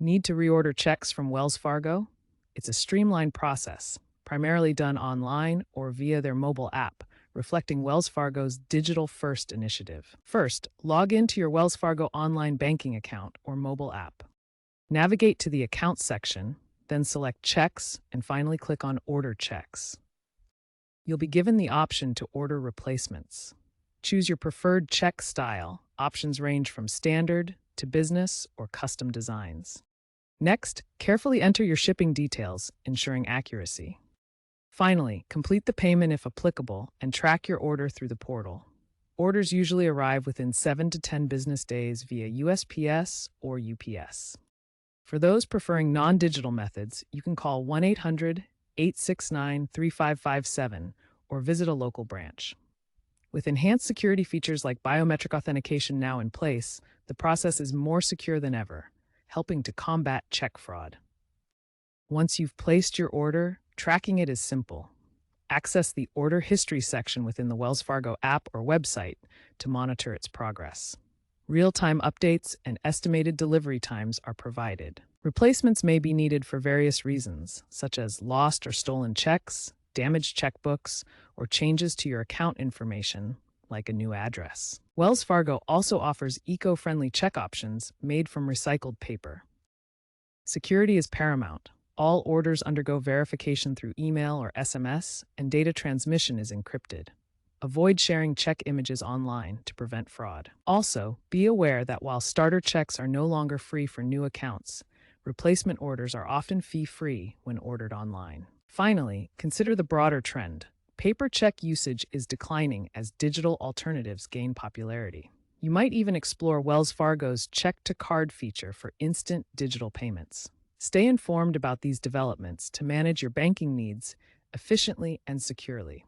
Need to reorder checks from Wells Fargo? It's a streamlined process, primarily done online or via their mobile app, reflecting Wells Fargo's digital first initiative. First, log into your Wells Fargo online banking account or mobile app. Navigate to the Accounts section, then select Checks and finally click on Order Checks. You'll be given the option to order replacements. Choose your preferred check style. Options range from standard to business or custom designs. Next, carefully enter your shipping details, ensuring accuracy. Finally, complete the payment if applicable and track your order through the portal. Orders usually arrive within 7 to 10 business days via USPS or UPS. For those preferring non-digital methods, you can call 1-800-869-3557 or visit a local branch. With enhanced security features like biometric authentication now in place, the process is more secure than ever, helping to combat check fraud. Once you've placed your order, tracking it is simple. Access the Order History section within the Wells Fargo app or website to monitor its progress. Real-time updates and estimated delivery times are provided. Replacements may be needed for various reasons, such as lost or stolen checks, damaged checkbooks, or changes to your account information, like a new address. Wells Fargo also offers eco-friendly check options made from recycled paper. Security is paramount. All orders undergo verification through email or SMS, and data transmission is encrypted. Avoid sharing check images online to prevent fraud. Also, be aware that while starter checks are no longer free for new accounts, replacement orders are often fee-free when ordered online. Finally, consider the broader trend. Paper check usage is declining as digital alternatives gain popularity. You might even explore Wells Fargo's check-to-card feature for instant digital payments. Stay informed about these developments to manage your banking needs efficiently and securely.